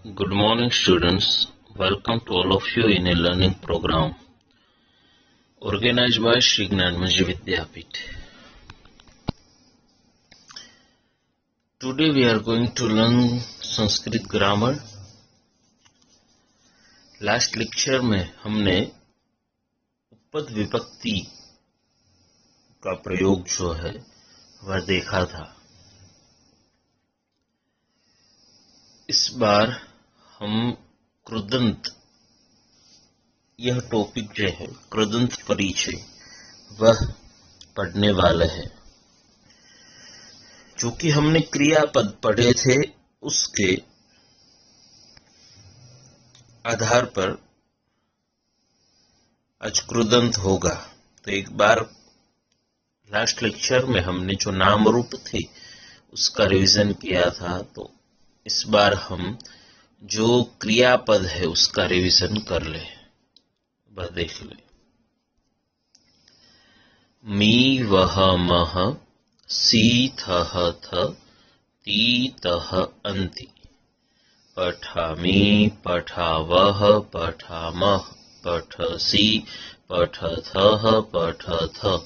Good morning, students. Welcome to all of you in a learning program organized by Shri Gnanmanji Vidyapith. Today we are going to learn Sanskrit grammar. Last lecture में हमने उपपद विभक्ति का प्रयोग जो है वह देखा था। इस बार हम कृदंत, यह टॉपिक जो है कृदंत परिचय, वह पढ़ने वाले हैं। जो कि हमने क्रियापद पढ़े थे उसके आधार पर आज कृदंत होगा। तो एक बार लास्ट लेक्चर में हमने जो नाम रूप थे उसका रिवीजन किया था, तो इस बार हम जो क्रियापद है उसका रिवीजन कर ले, बस देख ले। मी वह मह, सी थह थ, ती तह अंति। पठामि पठावह पठामः, पठसि पठथः पठथ,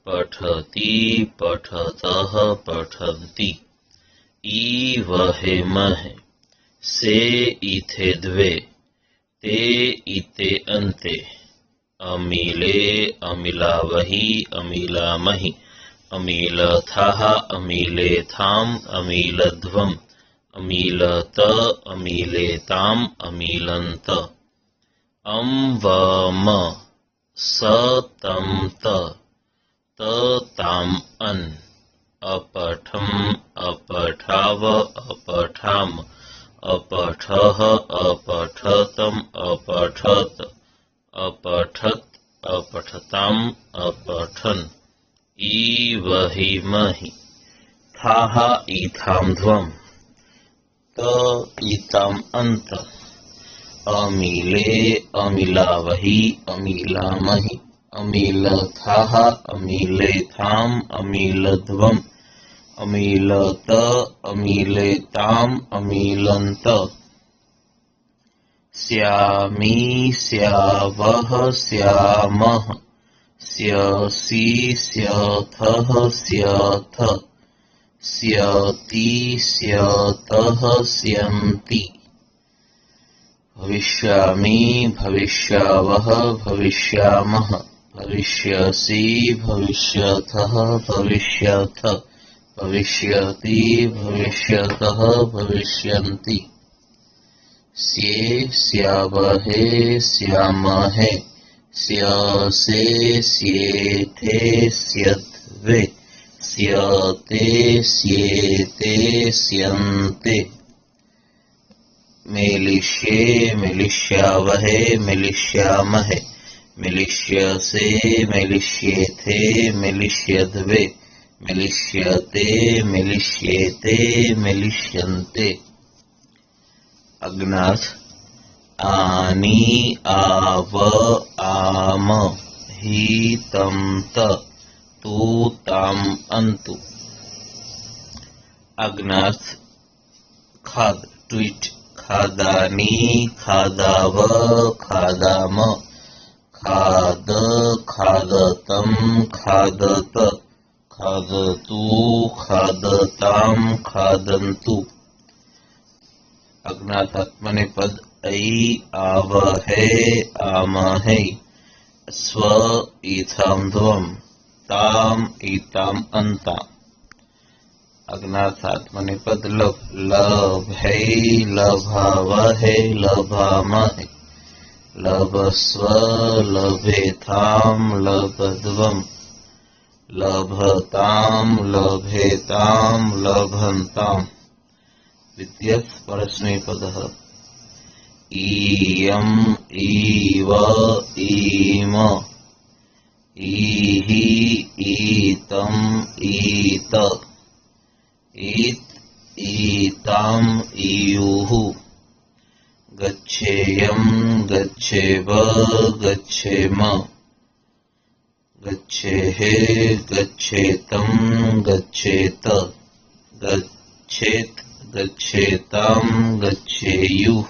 पठति पठतः पठन्ति। ईवहेमहे, से इथे द्वे, ते इते अन्ते। अमीले अमिलावहि अमिलामहि, अमीलथः अमीलेथाम् अमीलध्वम्, अमीलत अमीलेताम् अमीलन्त। वम, स तं त, ताम् अन्। अपठम् अपठाव अपठाम, अपठः अपठतम् अपठत, अपठत् अपठताम् अपठन्। ईवहिमहि, थाः ईथाम् ध्वम्, त ईताम् अन्त। अमीले अमिलावहि अमिलामहि, अमीलथः अमीलेथाम् अमीलध्वम्, अमीलत अमीलेताम् अमीलन्त। स्यामि स्यावः स्यामः, स्यसि स्यथः स्यथ, स्यति स्यतः स्यन्ति। भविष्यामि भविष्यावः भविष्यामः, भविष्यसि भविष्यथः भविष्यथ, भविष्यति भविष्यतः भविष्यन्ति। स्ये स्यावहे स्यामहे, स्यसे स्येथे स्यध्वे, स्यते स्येते स्यन्ते। मेलिष्ये मेलिष्यावहे मेलिष्यामहे, मेलिष्यसे मेलिष्येथे मेलिष्यध्वे, मेलिष्यते मेलिष्येते मेलिष्यन्ते। अग्नार्थ आनी आव आम, ही तम त, तू ताम अंतु। अग्नार्थ खाद, टू ईट। खादानी खादाव खादाम, खाद खादतम खादत, खादतु खादताम खादन्तु। अग्नात आत्मनेपद ऐ आवहे आमहे, स्व ईथाम् ध्वम्, ताम ईताम् अन्ता। अग्नात आत्मनेपद लभ, लभै लभावहे लभामहे, लभस्व लभेथाम् लभध्वम्, लभताम् लभेताम् लभन्ताम्। विद्यत् परस्मैपदः इयम् इव इम, इहि ईतम् ईत, ईत् ईताम् ईयुः। गच्छेयम् गच्छेव गच्छेम, गच्छेः गच्छेतम् गच्छेत, गच्छेत् गच्छेतां गच्छेयुः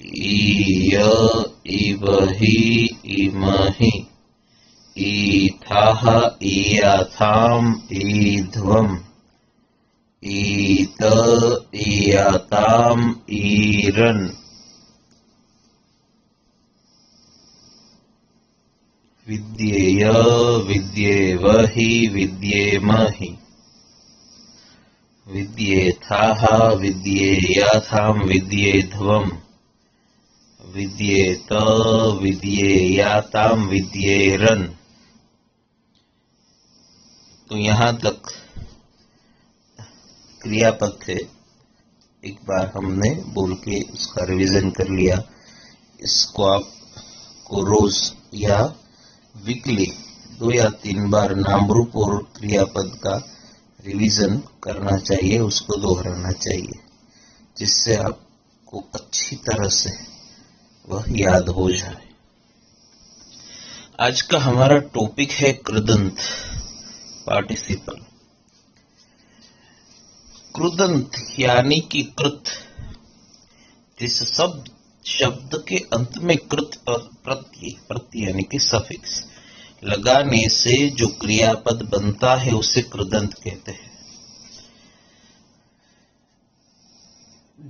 ईय इवहि इमहि ईथः ईयाथाम् ईध्वम् ईत ईयाताम् ईरन् विद्येय विद्येवहि विद्येमहि विद्येथाः विद्येयाथाम् विद्येध्वम् विद्येत विद्येयाताम् विद्येरन्। तो यहाँ तक क्रियापद थे। एक बार हमने बोल के उसका रिवीजन कर लिया। इसको आपको रोज या वीकली 2 या 3 बार नाम रूप और क्रियापद का रिवीजन करना चाहिए, उसको दोहराना चाहिए, जिससे आपको अच्छी तरह से वह याद हो जाए। आज का हमारा टॉपिक है कृदंत पार्टिसिपल। कृदंत यानी कि कृत, जिस शब्द के अंत में कृत प्रत्यय यानी कि सफिक्स लगाने से जो क्रियापद बनता है उसे कृदंत कहते हैं।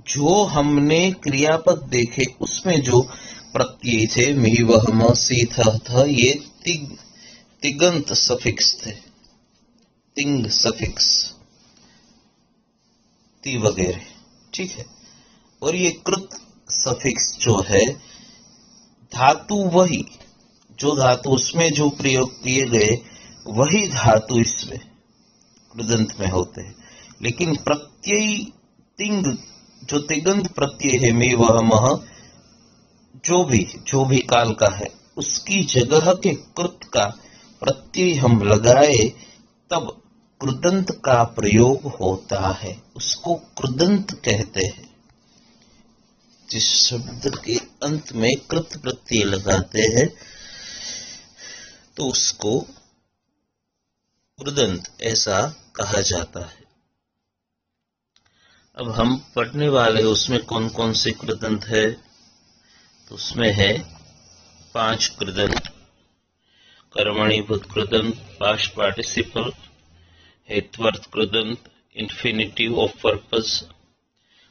जो हमने क्रियापद देखे उसमें जो प्रत्यय थे मी वह म सी थ ये तिगंत सफिक्स थे, तिंग सफिक्स ती वगैरह, ठीक है। और ये कृत सफिक्स जो है, धातु वही, जो धातु उसमें जो प्रयोग किए गए वही धातु इसमें कृदंत में होते हैं, लेकिन प्रत्यय तिंग जो तिगंत प्रत्यय है मे वह मह जो भी काल का है उसकी जगह के कृत का प्रत्यय हम लगाए तब कृदंत का प्रयोग होता है, उसको कृदंत कहते हैं। जिस शब्द के अंत में कृत प्रत्यय लगाते हैं तो उसको कृदंत ऐसा कहा जाता है। अब हम पढ़ने वाले उसमें कौन कौन से कृदंत है, तो उसमें है 5 कृदंत। कर्मणीभूत कृदंत, पास्ट पार्टिसिपल, हेत्वर्थ कृदंत, इंफिनिटिव ऑफ पर्पस,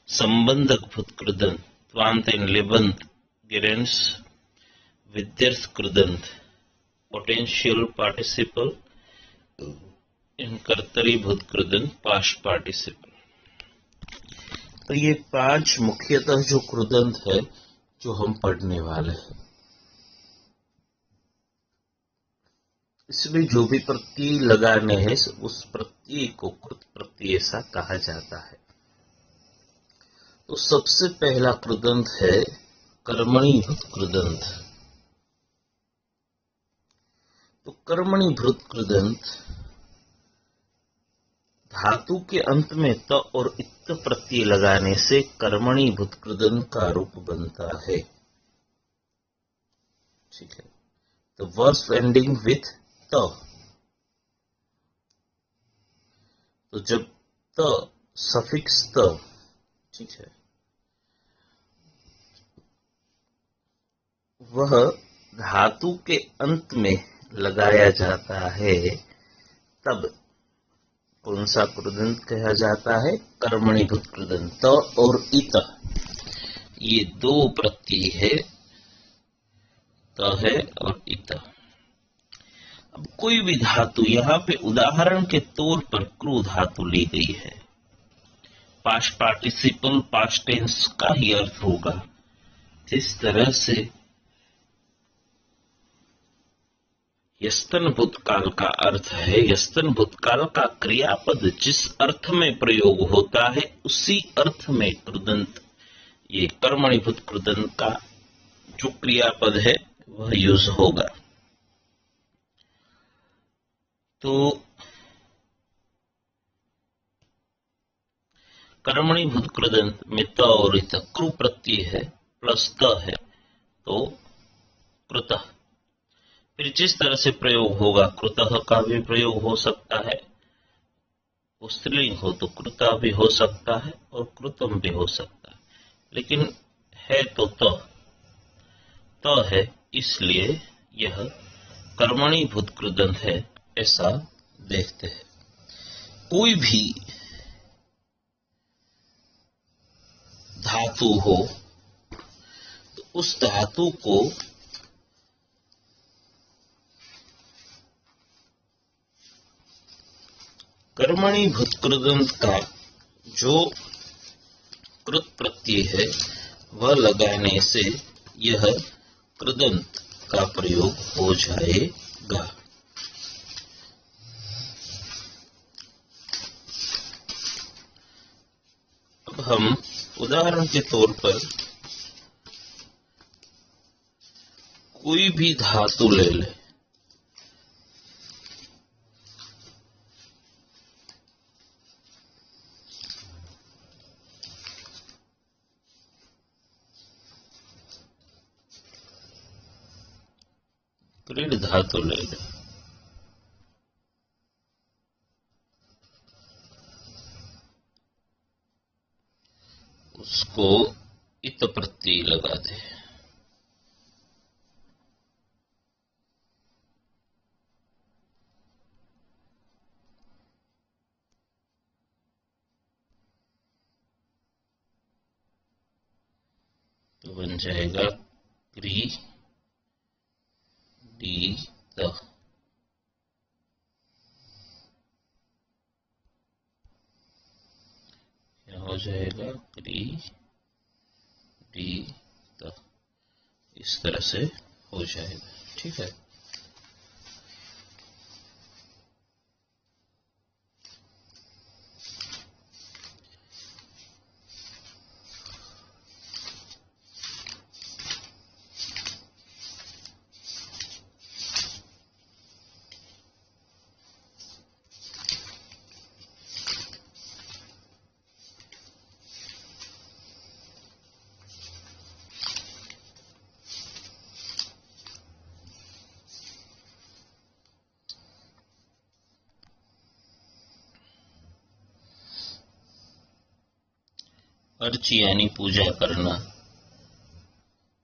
संबंधक भूत कृदंत, त्वांत एंड लेबंत गेरेंस, विद्यर्थ कृदंत, पोटेंशियल पार्टिसिपल, कर्तरीभूत कृदंत, पास्ट पार्टिसिपल। तो ये 5 मुख्यतः जो कृदंत है जो हम पढ़ने वाले हैं। इसमें जो भी प्रत्यय लगाने हैं उस प्रत्यय को कृत प्रत्यय ऐसा कहा जाता है। तो सबसे पहला कृदंत है कर्मणीभूत कृदंत। तो कर्मणीभूत कृदंत धातु के अंत में त और इत प्रत्यय लगाने से कर्मणीभूत कृदंत का रूप बनता है, ठीक है। तो वर्स एंडिंग विथ त, तो जब त सफिक्स त, ठीक है, वह धातु के अंत में लगाया जाता है तब कौन सा कृदंत कहा जाता है? कर्मणीभूत कृदंत। त और इत ये 2 प्रत्यय है, त है और इत। अब कोई भी धातु, यहाँ पे उदाहरण के तौर पर क्रू धातु ली गई है। पास्ट पार्टिसिपल पास्ट टेंस का ही अर्थ होगा। जिस तरह से यस्तन भूतकाल का अर्थ है, यस्तन भूतकाल का क्रियापद जिस अर्थ में प्रयोग होता है उसी अर्थ में कृदंत, ये कर्मणीभूत कृदंत का जो क्रियापद है वह यूज होगा। तो कर्मणीभूत कृदंत में त और इत कृ प्रत्यय है प्लस त है तो कृतः। फिर जिस तरह से प्रयोग होगा, कृतः का भी प्रयोग हो सकता है, वो स्त्रीलिंग हो तो कृता भी हो सकता है और कृतम भी हो सकता है, लेकिन है तो त है, इसलिए यह कर्मणि भूत कृदंत है, ऐसा देखते हैं। कोई भी धातु हो तो उस धातु को कर्मणि भूत कृदंत का जो कृत प्रत्यय है वह लगाने से यह कृदंत का प्रयोग हो जाएगा। अब हम उदाहरण के तौर पर कोई भी धातु ले लें। क्रीड धातु ले लें। उसको इत प्रत्यय लगा दे। तो बन जाएगा क्री डी त। हो जाएगा क्री डी त, इस तरह से हो जाएगा। ठीक है। अर्ची यानी पूजा करना,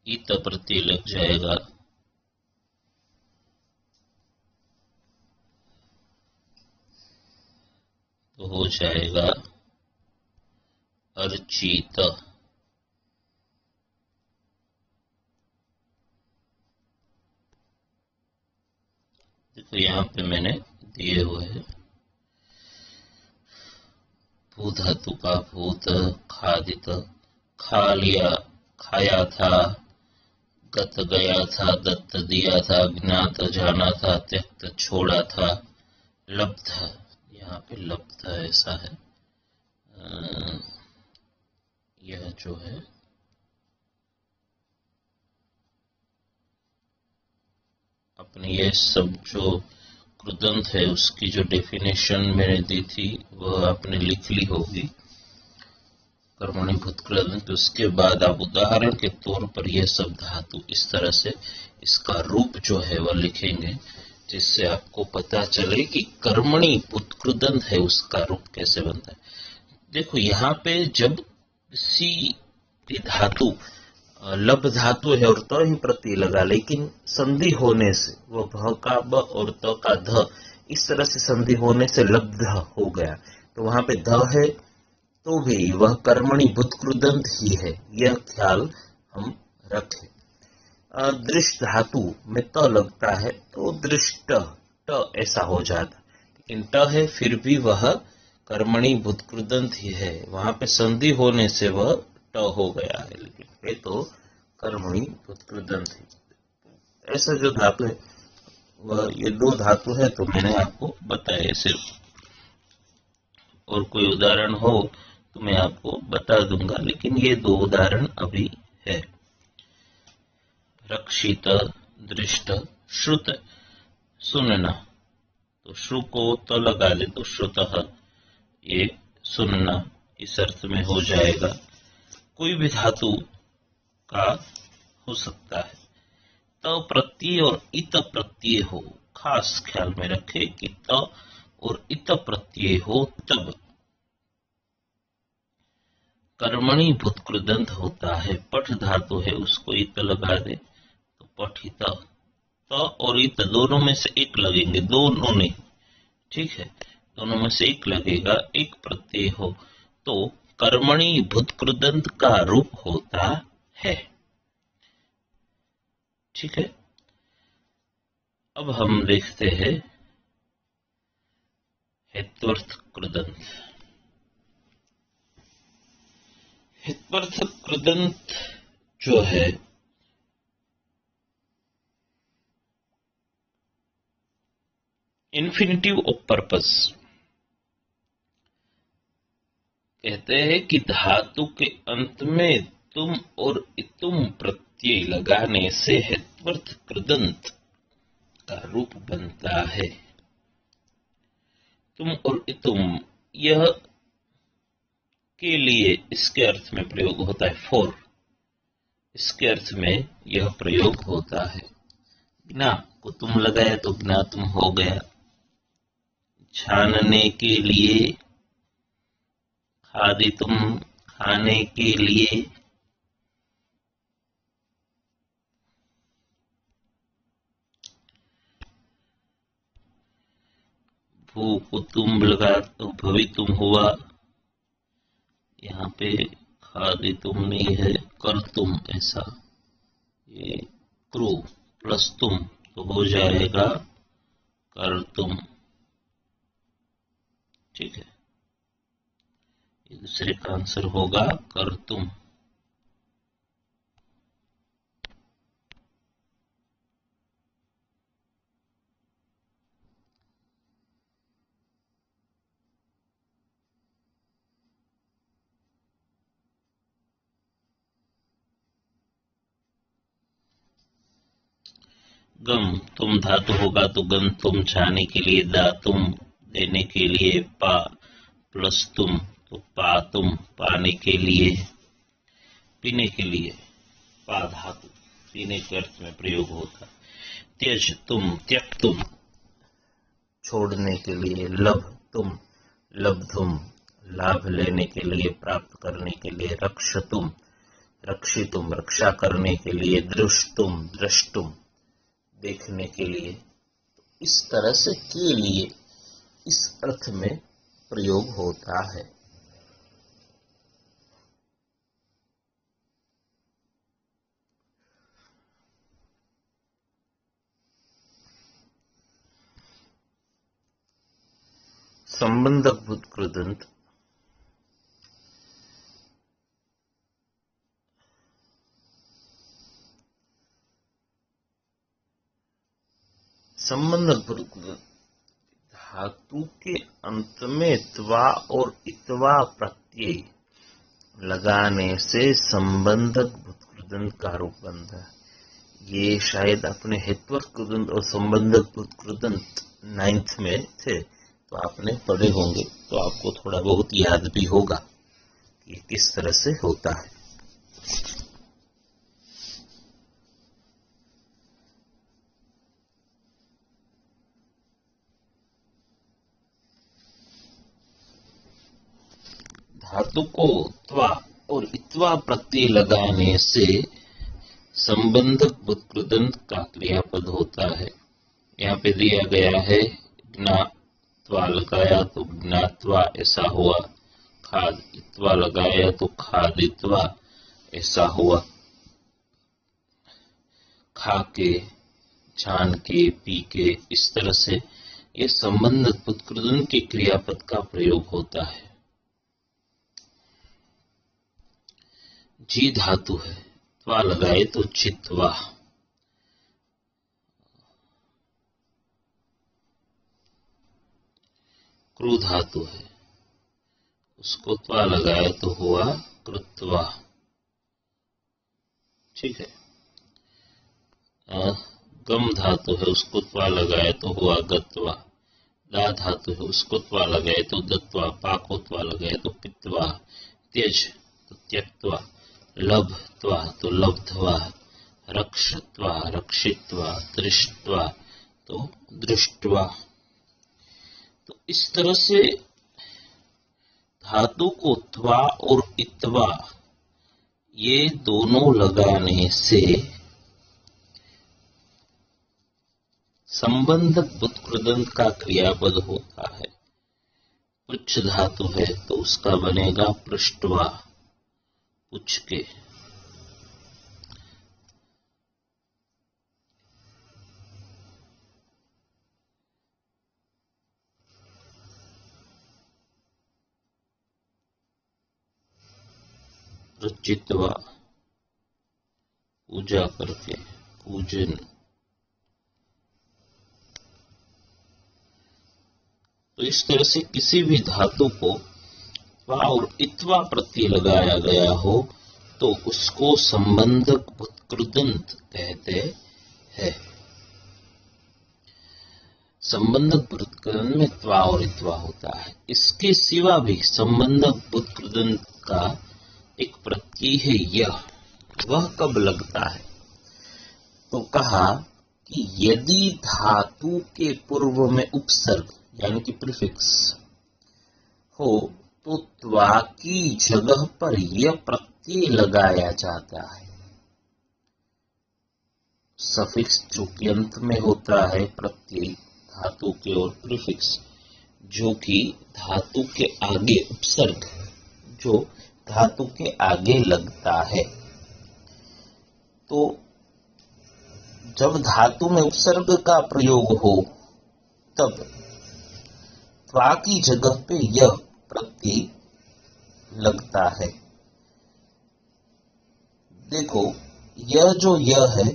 इत प्रत्यय लग जाएगा। तो हो जाएगा अर्चित। देखो यहाँ पे मैंने दिए हुए हैं भू धातु का भूत, खादित खा लिया, खाया था, गत गया था, दत्त दिया था, ज्ञात जाना था, त्यक्त छोड़ा था, लब्ध, यहाँ पे लब्ध ऐसा है। यह जो है अपने ये सब जो कृदंत है उसकी जो डेफिनेशन मैंने दी थी वह आपने लिख ली होगी, कर्मणि भूत कृदंत। उसके बाद आप उदाहरण के तौर पर यह सब धातु इस तरह से इसका रूप जो है वह लिखेंगे, जिससे आपको पता चले कि कर्मणि भूत कृदंत है उसका रूप कैसे बनता है। देखो यहाँ पे जब किसी भी धातु लब धातु है और त ही प्रत्यय लगा, लेकिन संधि होने से वह भ का ब और त का ध इस तरह से संधि होने से लब्ध हो गया, तो वहां पे ध है तो भी वह कर्मणि भूत कृदंत ही है, यह ख्याल हम रखें। दृष्ट धातु में त लगता है तो दृष्ट ट ऐसा हो जाता, लेकिन ट है फिर भी वह कर्मणि भूत कृदंत ही है, वहां पे संधि होने से वह ट हो गया है, लेकिन है तो कर्मणि भूत कृदंत ही। ऐसा जो धातु है वह ये दो धातु है, तो मैंने आपको बताया सिर्फ, और कोई उदाहरण हो तो मैं आपको बता दूंगा, लेकिन ये दो उदाहरण अभी है। रक्षित, दृष्ट, श्रुत, सुनना, तो श्रु को तो लगा ले तो श्रुतः, ये सुनना इस अर्थ में हो जाएगा। कोई भी धातु का हो सकता है। त प्रत्यय और इत प्रत्यय हो, खास ख्याल में रखें कि त और इत प्रत्यय हो तब कर्मणि भूत कृदंत होता है। पठ धातु है, उसको इत लगा दे तो पठित। त और इत दोनों में से एक लगेंगे, दोनों ने, ठीक है, दोनों में से एक लगेगा, एक प्रत्यय हो तो कर्मणि भूत कृदंत का रूप होता है। ठीक है, अब हम देखते हैं हेत्वर्थ कृदंत। हेत्वर्थ कृदंत जो है इन्फिनिटिव ऑफ पर्पस, कहते हैं कि धातु के अंत में तुम और इतुम प्रत्यय लगाने से हेत्वर्थ कृदंत का रूप बनता है। तुम और इतुम यह के लिए इसके अर्थ में प्रयोग होता है, फॉर, इसके अर्थ में यह प्रयोग होता है। ज्ञा को तुम लगाया तो ज्ञा तुम हो गया। छानने के लिए, खादी तुम खाने के लिए। भू को तुम लगा तो भवि तुम हुआ। यहाँ पे खादी तुम नहीं है, कर तुम, ऐसा, ये क्रू प्लस तुम तो हो जाएगा कर तुम। ठीक है, ये दूसरे का आंसर होगा कर तुम। गम तुम धातु होगा तो गम तुम छाने के लिए, दा तुम देने के लिए, पा प्लस तुम तो पा तुम पाने के लिए, पीने के लिए, पा धातु पीने के अर्थ में प्रयोग होता। त्यज तुम, त्यक तुम छोड़ने के लिए, लभ तुम, लब्धुम लाभ लेने के लिए, प्राप्त करने के लिए, रक्ष तुम, रक्षितुम रक्षा करने के लिए, दृष्टुम द्रष्टुम देखने के लिए। तो इस तरह से के लिए इस अर्थ में प्रयोग होता है। संबंधक भूत कृदंत संबंधक भूत कृदंत धातु के अंत में त्वा और इत्वा प्रत्यय लगाने से संबंधक भूत कृदंत का रूप बनता है। ये शायद अपने हेत्वर्थ कृदंत और संबंधक भूत कृदंत 9th में थे तो आपने पढ़े होंगे, तो आपको थोड़ा बहुत याद भी होगा कि किस तरह से होता है। धातु को त्वा और इत्वा प्रत्यय लगाने से संबंधक भूत कृदंत का क्रियापद होता है। यहाँ पे दिया गया है ज्ञात्वा लगाया तो ज्ञात्वा ऐसा हुआ, खादित्वा लगाया तो खादित्वा ऐसा हुआ। खा के, छान के, पी के, इस तरह से ये संबंधक भूत कृदंत के क्रियापद का प्रयोग होता है। जी धातु है, त्वा लगाए तो चित्वा। क्रू धातु है, उसको त्वा लगाए तो हुआ कृत्वा। ठीक है, गम धातु है, उसको त्वा लगाए तो हुआ गत्वा। दा धातु है, उसको त्वा लगाए तो दत्वा, पा को त्वा लगाए तो पित्वा। त्यज तो त्यक्त्वा, लब्ध्वा तो लब्ध्वा, रक्षत्वा रक्षित्वा, दृष्ट्वा तो दृष्ट्वा। तो इस तरह से धातु को त्वा और इत्वा ये दोनों लगाने से संबंधक बुत्कृदंत का क्रियापद होता है। पुच्छ धातु है तो उसका बनेगा पृष्ठवा, पुच्छ के। रचितवा, पूजा करके, पूजन। तो इस तरह से किसी भी धातु को त्वा और इत्वा प्रत्यय लगाया गया हो तो उसको संबंधक बुत्कृदंत कहते हैं। संबंधक बुत्कृदंत में त्वा और इत्वा होता है। इसके सिवा भी संबंधक बुत्कृदंत का एक प्रत्यय है यह, वह कब लगता है? तो कहा कि यदि धातु के पूर्व में उपसर्ग यानी कि प्रीफिक्स हो तो त्वा की जगह पर यह प्रत्यय लगाया जाता है। सफिक्स जो कि अंत में होता है प्रत्यय धातु के और प्रीफिक्स जो कि धातु के आगे उपसर्ग जो धातु के आगे लगता है। तो जब धातु में उपसर्ग का प्रयोग हो तब त्वा की जगह पे यह प्रत्यय लगता है। देखो यह जो यह है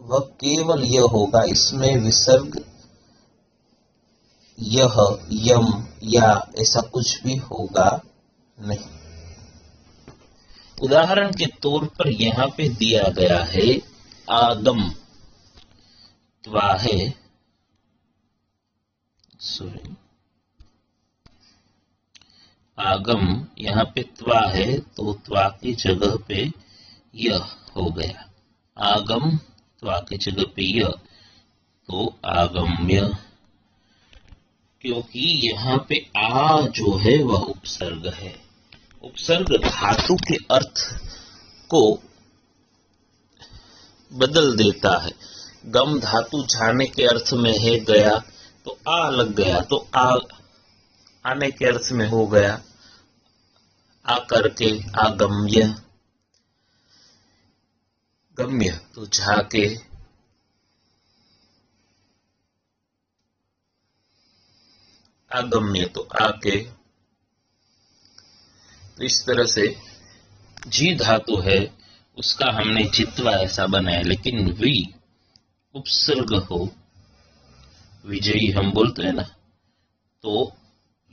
वह केवल यह होगा, इसमें विसर्ग यह, यम या ऐसा कुछ भी होगा नहीं। उदाहरण के तौर पर यहाँ पे दिया गया है आगम, त्वा है, सॉरी आगम, यहाँ पे त्वा है तो त्वा की जगह पे यह हो गया। आगम त्वा की जगह पे यह तो आगम्य, क्योंकि यहाँ पे आ जो है वह उपसर्ग है। उपसर्ग धातु के अर्थ को बदल देता है। गम धातु जाने के अर्थ में है गया तो आ लग गया तो आ आने के अर्थ में हो गया आ करके आगम्य। गम्य तो झाके, आगम्य तो आके। तो इस तरह से जी धातु है उसका हमने जित्वा ऐसा बनाया, लेकिन वी उपसर्ग हो, विजयी हम बोलते हैं ना, तो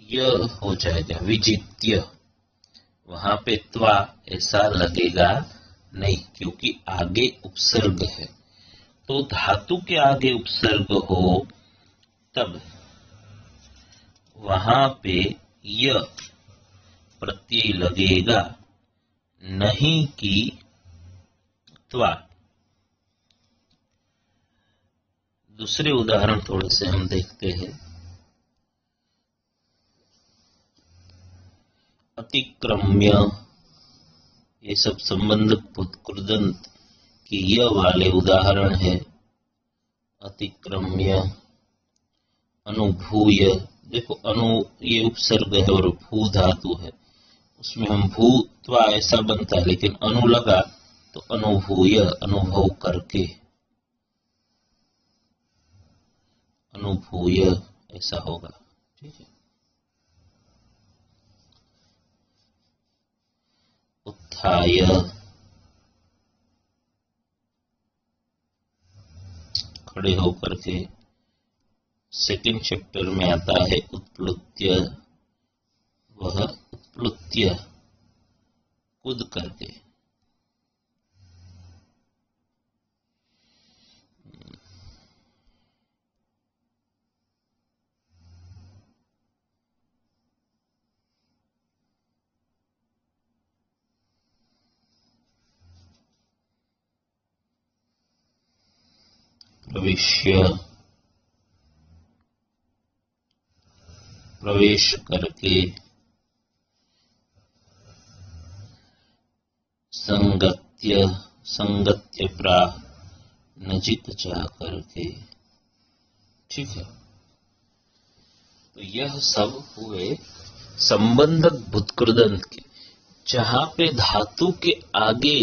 यह हो जाएगा विजित्य। वहां पे त्वा ऐसा लगेगा नहीं क्योंकि आगे उपसर्ग है। तो धातु के आगे उपसर्ग हो तब वहां पे यह प्रत्यय लगेगा, नहीं कि त्वा। दूसरे उदाहरण थोड़े से हम देखते हैं। अतिक्रम्य, ये सब संबंधक बुत्कृदंत की यह वाले उदाहरण है। अतिक्रम्य, अनुभूय, देखो अनु ये उपसर्ग है और भू धातु है, उसमें हम भूत्वा ऐसा बनता है, लेकिन अनु लगा तो अनुभूय, अनुभव करके, अनुभूय ऐसा होगा। ठीक है। उत्थाय, खड़े होकर के। सेकंड चैप्टर में आता है उत्प्लुत्य, वह उत्प्लुत्य कूद करके। प्रविश्य, प्रवेश करके संगत्य प्राह नजिक जा करके। ठीक है, तो यह सब हुए संबंधक भूतकृदंत के, जहां पे धातु के आगे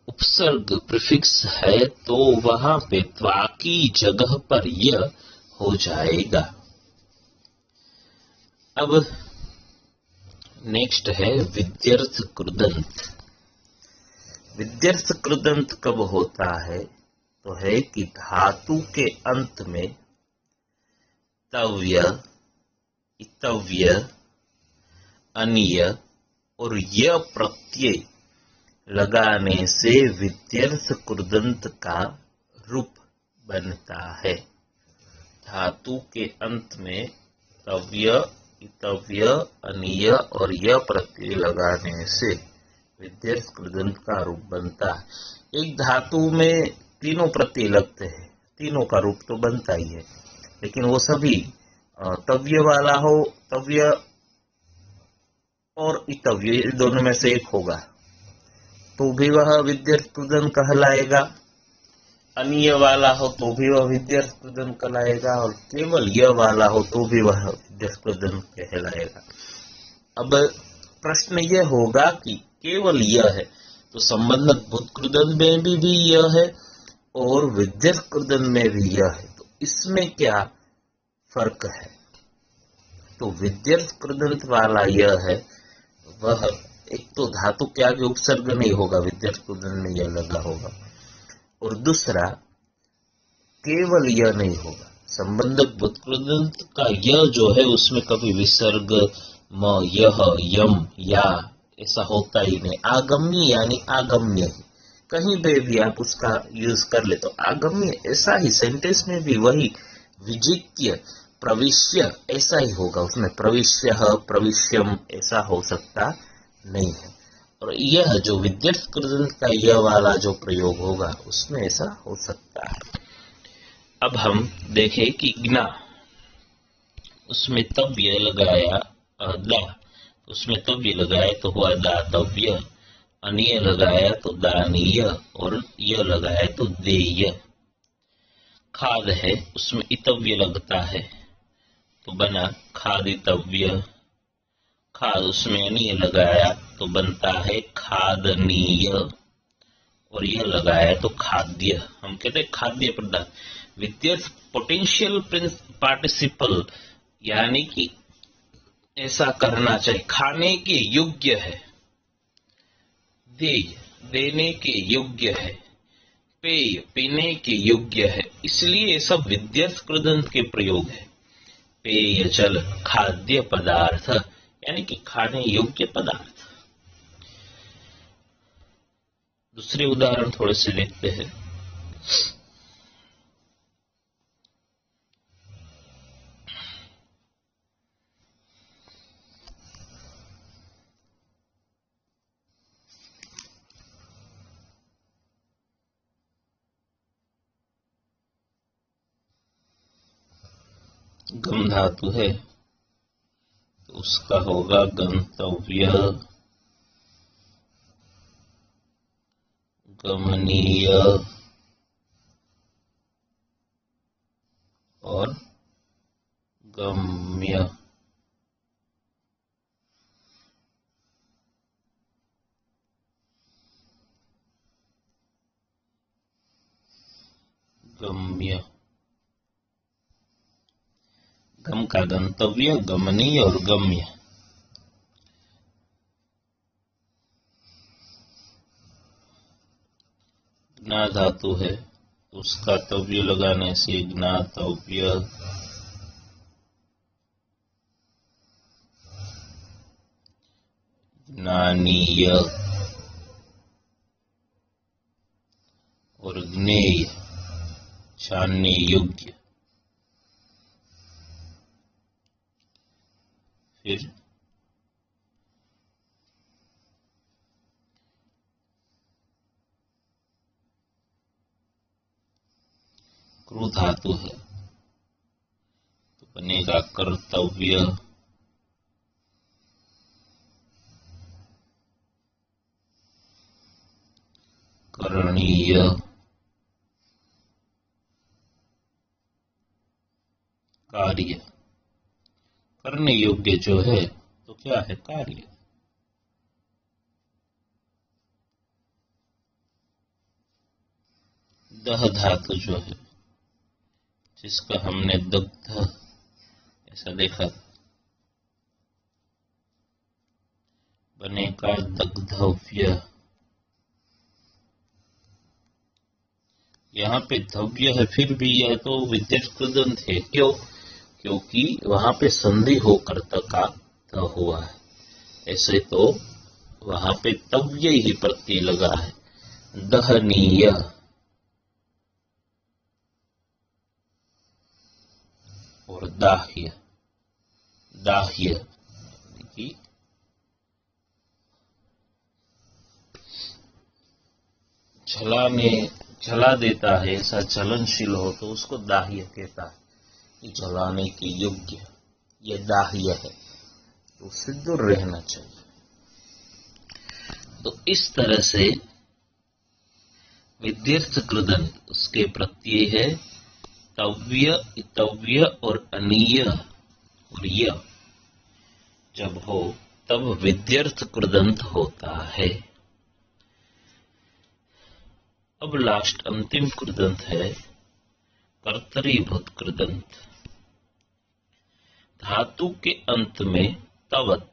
उपसर्ग प्रीफिक्स है तो वहां पे त्वा की जगह पर यह हो जाएगा। अब नेक्स्ट है विद्यर्थ कृदंत। विद्यर्थ कृदंत कब होता है? तो है कि धातु के अंत में तव्य, इतव्य, अनीय और य प्रत्यय लगाने से विद्यर्थ कृदंत का रूप बनता है। धातु के अंत में तव्य, इतव्य, अनीय और य प्रत्यय लगाने से विद्यर्थ कृदंत का रूप बनता है। एक धातु में तीनों प्रत्यय लगते हैं, तीनों का रूप तो बनता ही है, लेकिन वो सभी तव्य वाला हो, तव्य और इतव्य दोनों में से एक होगा तो भी वह विद्यर्थ कृदंत कहलाएगा। अनीय वाला हो तो भी वह विद्यर्थ कृदंत कहलाएगा, और केवल य वाला हो तो भी वह विद्यर्थ कृदंत कहलाएगा। अब प्रश्न यह होगा कि केवल यह है तो संबंधक भूतकृदंत में भी यह है और विद्यर्थ कृदंत में भी यह है, तो इसमें क्या फर्क है? तो विद्यर्थ कृदंत वाला यह है, वह एक तो धातु के आगे उपसर्ग नहीं होगा, विद्यर्थ कृदंत में यह लगा होगा, और दूसरा केवल यह नहीं होगा। संबंधक भूतकृदंत का यह जो है उसमें कभी विसर्ग म, यह, यम, या ऐसा होता ही नहीं। आगम्य यानी आगम्य ही, कहीं पे भी आप उसका यूज कर ले तो आगम्य ऐसा ही, सेंटेंस में भी वही विजित्य, प्रविश्य ऐसा ही होगा, उसमें प्रविश्य, प्रविश्यम ऐसा हो सकता नहीं है। और यह जो विद्यर्थ कृदंत का यह वाला जो प्रयोग होगा उसमें ऐसा हो सकता है। अब हम देखें कि ज्ञा, उसमें तव्य लगाया दा, उसमें तव्य लगाया तो हुआ दातव्य, अनीय लगाया तो दानीय और यह लगाया तो देय। खाद है उसमें इतव्य लगता है तो बना खादितव्य। खाद उसमें अनीय लगाया तो बनता है खादनीय, और यह लगाया तो खाद्य। हम कहते हैं खाद्य पदार्थ। विद्यर्थ पोटेंशियल पार्टिसिपल यानी कि ऐसा करना चाहिए, खाने के योग्य है, देय देने के योग्य है, पेय पीने के योग्य है, इसलिए ये सब विद्यर्थ कृदंत के प्रयोग है। पेय जल, खाद्य पदार्थ यानी कि खाने योग्य पदार्थ। दूसरे उदाहरण थोड़े से देखते हैं। गम धातु है तो उसका होगा गंतव्य, गमनीय और गम्य। गम्य, गम का गंतव्य, गमनीय और गम्य। ज्ञा धातु है उसका तव्य लगाने से ज्ञातव्य, ज्ञानीय और ज्ञेय, जानने योग्य। फिर क्रू धातु है तो बनेगा कर्तव्य, करणीय, कार्य। करने योग्य जो है तो क्या है? कार्य। दह धातु जो है, जिसका हमने दग्ध ऐसा देखा, बनेगा दग्धव्य। यहाँ पे धव्य है, फिर भी यह तो विद्यर्थ कृदंत है। क्यों? क्योंकि वहां पे संधि होकर का ध हुआ है। ऐसे तो वहां पे तव्य ही प्रत्यय लगा है। दहनीय और दाह्य। दाह्य की जला देता है, ऐसा ज्वलनशील हो तो उसको दाह्य कहता है। जलाने के योग्य ये दाह्य है, तो उससे दूर रहना चाहिए। तो इस तरह से विद्यर्थ कृदंत उसके प्रत्यय है तव्य, इतव्य और अनीय। और य जब हो तब विद्यर्थ कृदंत होता है। अब लास्ट अंतिम कृदंत है कर्तरीभूत कृदंत। धातु के अंत में तवत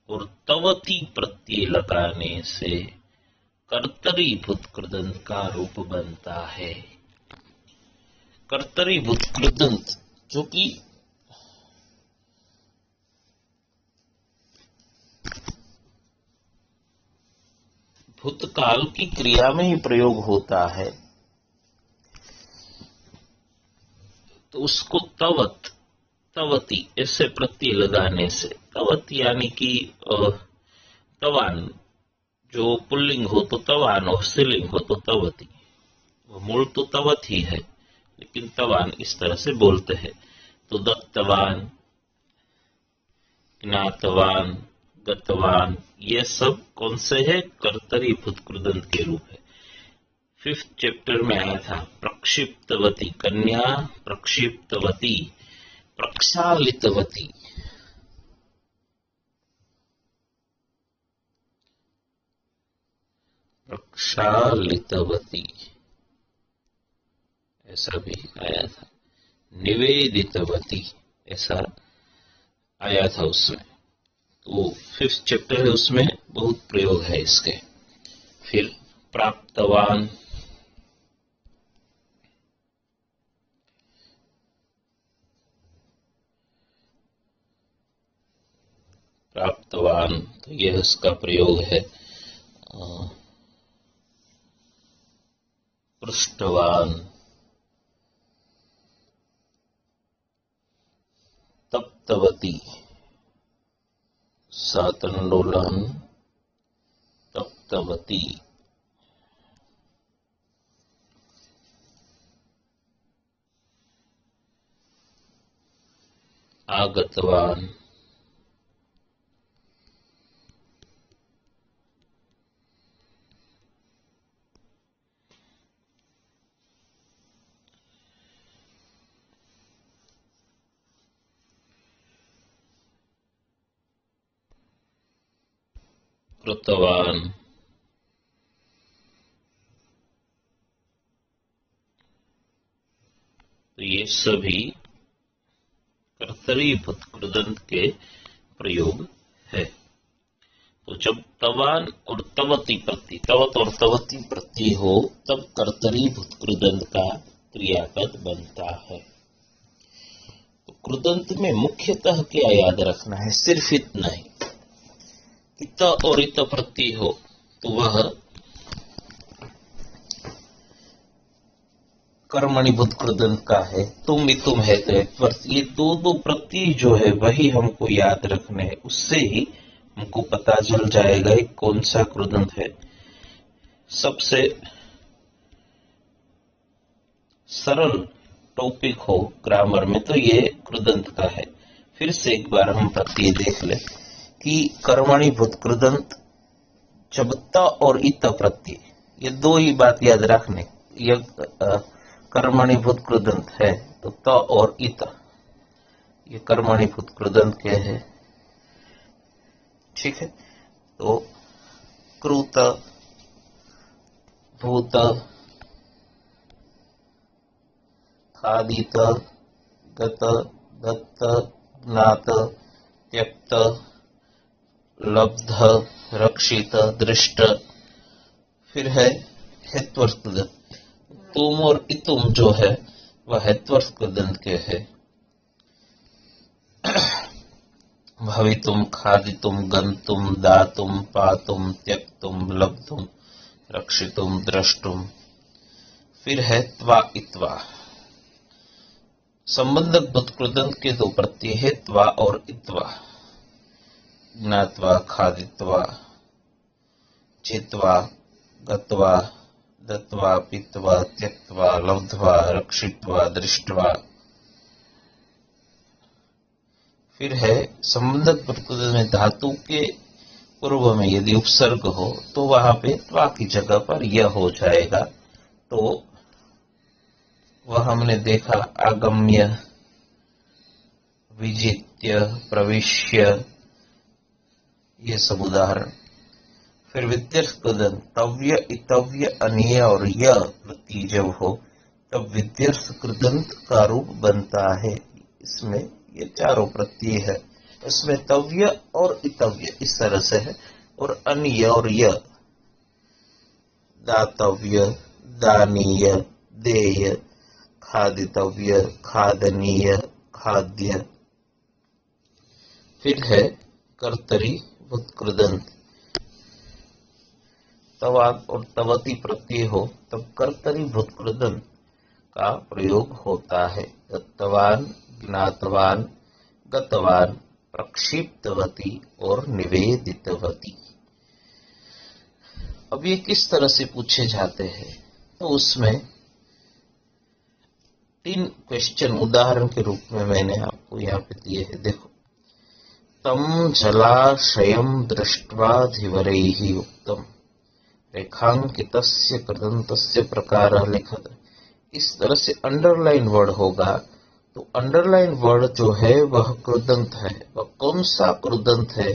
और तवती प्रत्यय लगाने से कर्तरीभूत कृदंत का रूप बनता है। कर्तरीभूत कृदंत जो कि भूतकाल की क्रिया में ही प्रयोग होता है, तो उसको तवत, तवती ऐसे प्रत्यय लगाने से, तवत यानी कि तवान, जो पुल्लिंग हो तो तवान और स्त्रीलिंग हो तो तवती। वो मूल तो तवत ही है, लेकिन तवान इस तरह से बोलते हैं। तो दत्तवान, ज्ञातवान, गतवान, ये सब कौन से है? कर्तरीभूत कृदंत के रूप है। 5th चैप्टर में आया था प्रक्षिप्तवती कन्या, प्रक्षिप्तवती, प्रक्षालितवती। प्रक्षालितवती ऐसा भी आया था। निवेदितवती ऐसा आया था उसमें। तो 5th चैप्टर है, उसमें बहुत प्रयोग है इसके। फिर प्राप्तवान, प्राप्तवान, तो यह उसका प्रयोग है। पृष्ठवान, तप्तवती, सातंडोलन, तप्तवती, आगतवान, कृतवान, तो ये सभी कर्तरीभूत कृदंत के प्रयोग है। तो जब तवान और तवती प्रत्यय, तवत और तवती प्रत्यय हो, तब कर्तरीभूत कृदंत का क्रियापद बनता है। तो कृदंत में मुख्यतः क्या याद रखना है? सिर्फ इतना ही, इत और इत प्रत्यय हो तो वह कर्मणिभूत कृदंत का है। तुम इतुम है तो ये दो प्रत्यय जो है वही हमको याद रखने हैं। उससे ही हमको पता चल जाएगा कौन सा कृदंत है। सबसे सरल टॉपिक हो ग्रामर में तो ये कृदंत का है। फिर से एक बार हम प्रत्यय देख ले कि कर्मणिभूत कृदंत जब त और इत प्रत्यय ये दो ही बात याद रखने। यह कर्मणीभूत कृदंत है तो त और इत, ये कर्मणीभूत कृदंत क्या है? ठीक है, तो कृत, भूत, खादित, गत, दत्त, ज्ञात, त्यक्त, लब्ध, रक्षित, दृष्ट। फिर है हेत्वर्थ कृदंत। तुम और इतुम जो है वह हेत्वर्थ कृदंत के है। भवितुम, खादितुम, गंतुम, दातुम, पातुम, त्यक्तुम, लब्धुम, रक्षितुम, द्रष्टुम। फिर है त्वा इत्वा। संबंधक बुद्ध कृदंत के दो प्रत्यय है, त्वा और इत्वा। ज्ञात्वा, खादित्वा, चित्वा, गत्वा, दत्वा, पीत्वा, त्यक्त्वा, लब्ध्वा, रक्षित्वा, दृष्ट्वा। फिर है संबंधक बुद्ध कृदंत में धातु के पूर्व में यदि उपसर्ग हो तो वहां पे त्वा की जगह पर यह हो जाएगा। तो वह हमने देखा आगम्य, विजित्य, प्रविश्य, ये सब उदाहरण। फिर विध्यर्थ कृदंत तव्य, इतव्य, अनीय और य प्रत्यय जब हो तब विध्यर्थ कृदंत का रूप बनता है। इसमें ये चारों प्रत्यय है, इसमें तव्य और इतव्य इस तरह से है, और अनीय और य, दातव्य, दानीय, देय, खादितव्य, खादनीय, खाद्य। फिर है कर्तरी भूत कृदंत। तवान और तवती प्रत्यय हो तब कर्तरी भूत कृदंत का प्रयोग होता है। दत्तवान, ज्ञातवान, गतवान, प्रक्षिप्तवती और निवेदितवती। अब ये किस तरह से पूछे जाते हैं? तो उसमें 3 क्वेश्चन उदाहरण के रूप में मैंने आपको यहाँ पे दिए हैं। देखो, तम जलाशयम दृष्ट्वा धीवरैः उक्तम रेखांकितस्य कृदन्तस्य प्रकारः लिखत। इस तरह से अंडरलाइन वर्ड होगा तो अंडरलाइन वर्ड जो है वह कृदंत है। वह कौन सा कृदंत है?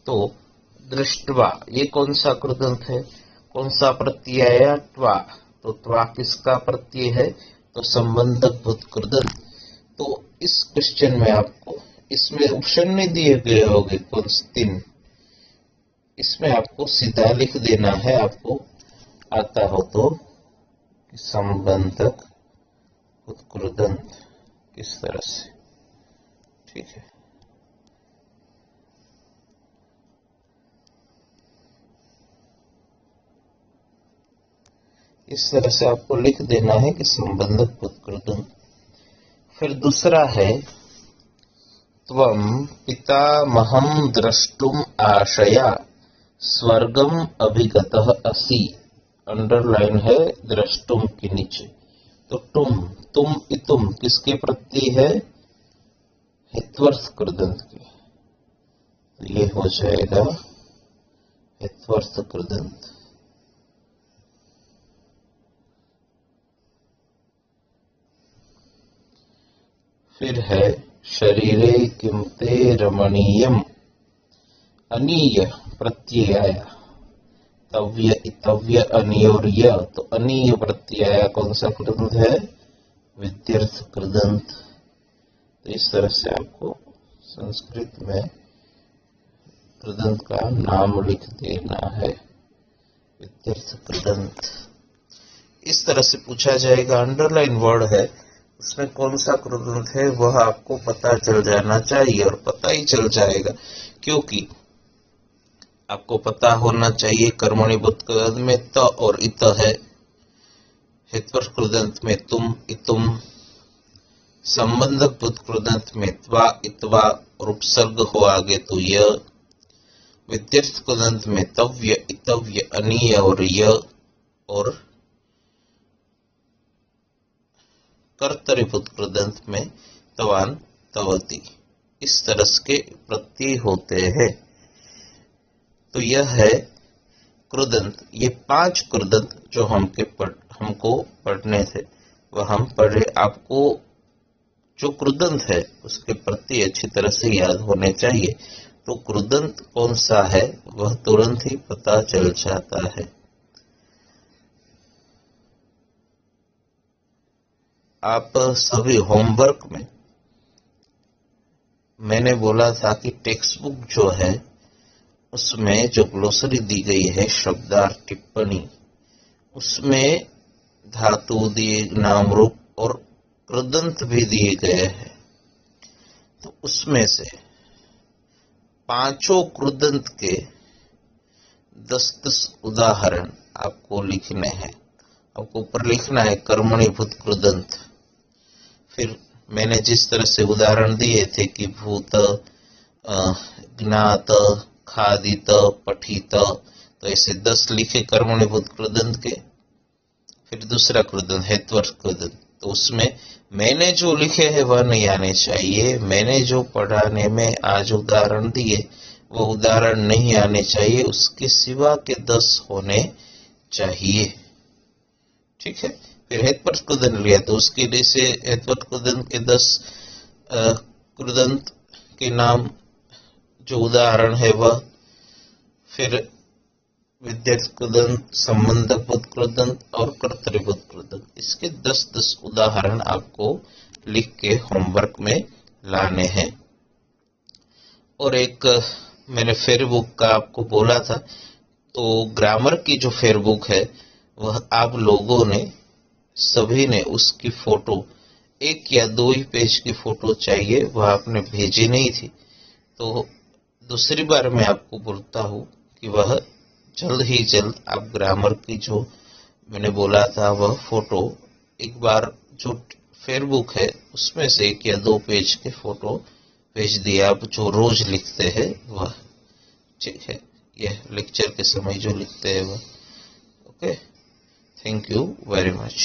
तो दृष्ट्वा, ये कौन सा कृदंत है? कौन सा प्रत्यय है? त्वा। तो त्वा किसका प्रत्यय है? तो संबंधक भूत कृदंत। तो इस क्वेश्चन में आपको, इसमें ऑप्शन नहीं दिए गए होंगे कौन से 3, इसमें आपको सीधा लिख देना है, आपको आता हो तो, संबंधक भूत कृदंत किस तरह से। ठीक है, इस तरह से आपको लिख देना है कि संबंधक भूत कृदंत। फिर दूसरा है त्वम पितामहं द्रष्टुम आशया स्वर्गम अभिगतः असि। अंडरलाइन है द्रष्टुम के नीचे। तो तुम, इतुम किसके प्रत्यय है? हेत्वर्थ कृदंत के। तो ये हो जाएगा हेत्वर्थ कृदंत। फिर है शरीरे किमते रमणीयम, अनीय प्रत्यय आया। तव्य, इतव्य, अनीय और य। तो अनीय प्रत्यय आया, कौन सा कृदंत है? विध्यर्थ कृदंत। तो इस तरह से आपको संस्कृत में कृदंत का नाम लिख देना है, विध्यर्थ कृदंत। इस तरह से पूछा जाएगा। अंडरलाइन वर्ड है, उसमें कौन सा कृदंत है वह आपको पता चल जाना चाहिए, और पता ही चल जाएगा क्योंकि आपको पता होना चाहिए कर्मणीभूत कृदंत में त और इत है, हेत्वर्थ कृदंत में तुम, इतुम, संबंधक भूत कृदंत में त्वा, इत्वा और उपसर्ग हो आगे तो य, विध्यर्थ कृदंत में तव्य, इतव्य, अनीय और य, और कर्तरीभूत कृदंत में तवान, तवती। इस तरह के प्रत्यय होते हैं। तो यह है कृदंत, ये 5 कृदंत जो हमको पढ़ने थे वह हम पढ़े। आपको जो कृदंत है उसके प्रति अच्छी तरह से याद होने चाहिए। तो कृदंत कौन सा है वह तुरंत ही पता चल जाता है। आप सभी होमवर्क में मैंने बोला था कि टेक्स्ट बुक जो है उसमें जो ग्लोसरी दी गई है, शब्दार्थ टिप्पणी, उसमें धातु दिए, नाम रूप और कृदंत भी दिए गए हैं। तो उसमें से 5 कृदंत के 10-10 उदाहरण आपको लिखने हैं। आपको ऊपर लिखना है कर्मणीभूत कृदंत। फिर मैंने जिस तरह से उदाहरण दिए थे कि भूत, ज्ञात, खादित, पठित, तो ऐसे 10 लिखे कर्मणीभूत कृदंत के। फिर दूसरा कृदंत हेतुअर्थ कृदंत, तो उसमें मैंने जो लिखे हैं वह नहीं आने चाहिए। मैंने जो पढ़ाने में आज उदाहरण दिए वो उदाहरण नहीं आने चाहिए, उसके सिवा के 10 होने चाहिए। ठीक है। फिर हेतुअर्थ कृदंत लिया तो उसके लिए से हेतुअर्थ कृदंत के 10 कृदंत के नाम जो उदाहरण है वह, फिर विध्यर्थ कृदंत, संबंधभूत कृदंत और कर्तरीभूत कृदंत, इसके 10-10 उदाहरण आपको लिख के होमवर्क में लाने हैं। और एक मैंने फेयरबुक का आपको बोला था, तो ग्रामर की जो फेयरबुक है वह आप लोगों ने सभी ने उसकी फोटो, 1 या 2 ही पेज की फोटो चाहिए, वह आपने भेजी नहीं थी। तो दूसरी बार मैं आपको बोलता हूँ कि वह जल्द ही जल्द आप ग्रामर की जो मैंने बोला था वह फोटो, एक बार जो फेयरबुक है उसमें से 1 या 2 पेज के फोटो भेज दिए, आप जो रोज लिखते हैं वह। ठीक है, यह लेक्चर के समय जो लिखते हैं वह। Okay, thank you very much.